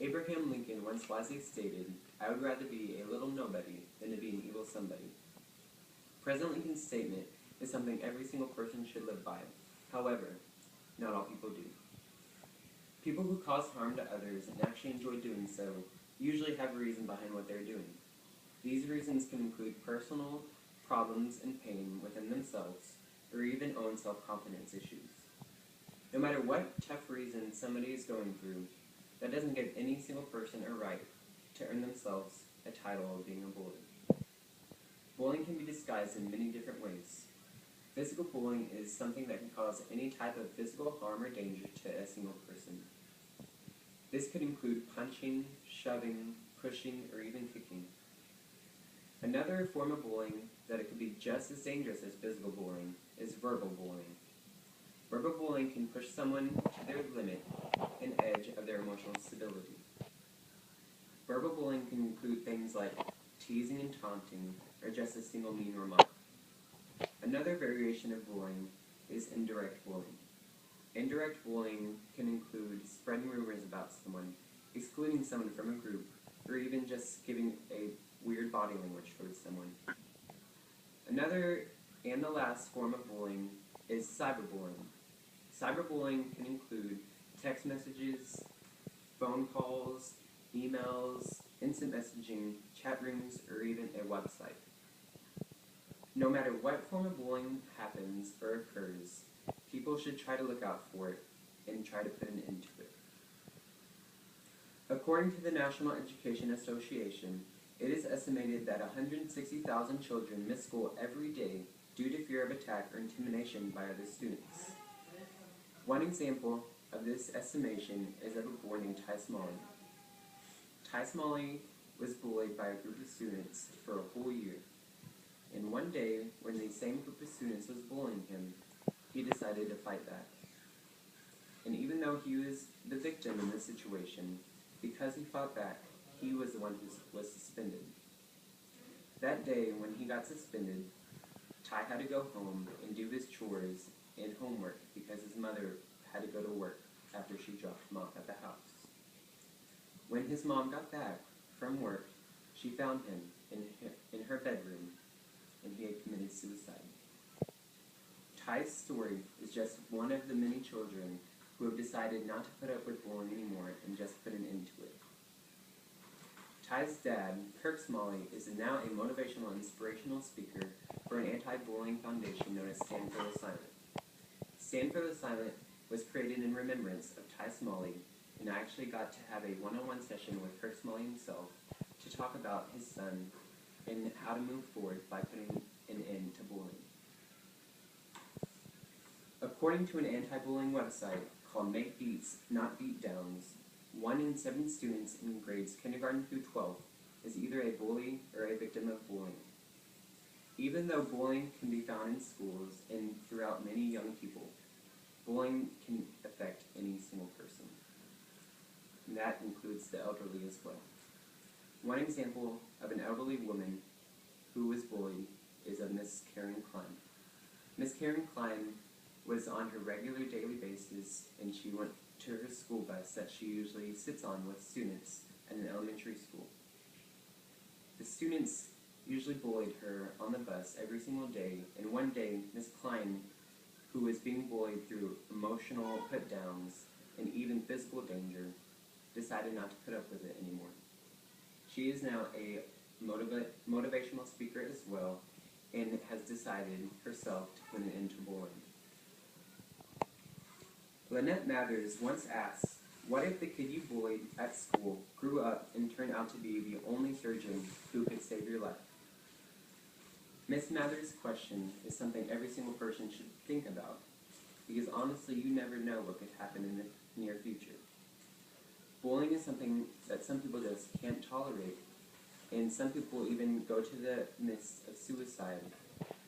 Abraham Lincoln once wisely stated, "I would rather be a little nobody than to be an evil somebody." President Lincoln's statement is something every single person should live by. However, not all people do. People who cause harm to others and actually enjoy doing so usually have a reason behind what they're doing. These reasons can include personal problems and pain within themselves, or even own self-confidence issues. No matter what tough reason somebody is going through, that doesn't give any single person a right to earn themselves a title of being a bully. Bullying can be disguised in many different ways. Physical bullying is something that can cause any type of physical harm or danger to a single person. This could include punching, shoving, pushing, or even kicking. Another form of bullying that it could be just as dangerous as physical bullying is verbal bullying. Verbal bullying can push someone to their limit and edge of their emotional stability. Verbal bullying can include things like teasing and taunting, or just a single mean remark. Another variation of bullying is indirect bullying. Indirect bullying can include spreading rumors about someone, excluding someone from a group, or even just giving a weird body language towards someone. Another and the last form of bullying is cyberbullying. Cyberbullying can include text messages, phone calls, emails, instant messaging, chat rooms, or even a website. No matter what form of bullying happens or occurs, people should try to look out for it and try to put an end to it. According to the National Education Association, it is estimated that 160,000 children miss school every day due to fear of attack or intimidation by other students. One example of this estimation is of a boy named Ty Smalley. Ty Smalley was bullied by a group of students for a whole year. And one day, when the same group of students was bullying him, he decided to fight back. And even though he was the victim in this situation, because he fought back, he was the one who was suspended. That day, when he got suspended, Ty had to go home and do his chores and homework because his mother had to go to work after she dropped him off at the house. When his mom got back from work, she found him in her bedroom, and he had committed suicide. Ty's story is just one of the many children who have decided not to put up with bullying anymore and just put an end to it. Ty's dad, Kirk Smalley, is now a motivational and inspirational speaker for an anti-bullying foundation known as Stand for the Silent. Stand for the Silent was created in remembrance of Ty Smalley, and I actually got to have a one-on-one session with Kirk Smalley himself to talk about his son and how to move forward by putting an end to bullying. According to an anti-bullying website called Make Beats, Not Beatdowns, 1 in 7 students in grades kindergarten through 12 is either a bully or a victim of bullying. Even though bullying can be found in schools and throughout many young people, bullying can affect any single person. And that includes the elderly as well. One example of an elderly woman who was bullied is of Miss Karen Klein. Miss Karen Klein was on her regular daily basis, and she went to her school bus that she usually sits on with students at an elementary school. The students usually bullied her on the bus every single day, and one day, Miss Klein, who was being bullied through emotional put-downs and even physical danger, decided not to put up with it anymore. She is now a motivational speaker as well, and has decided herself to put an end to bullying. Lynette Mathers once asked, "What if the kid you bullied at school grew up and turned out to be the only surgeon who could save your life?" Miss Mathers' question is something every single person should think about, because honestly, you never know what could happen in the near future. Bullying is something that some people just can't tolerate, and some people even go to the midst of suicide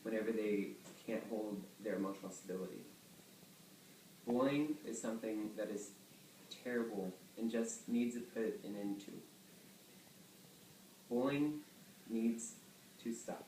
whenever they can't hold their emotional stability. Bullying is something that is terrible and just needs to put an end to. Bullying needs to stop.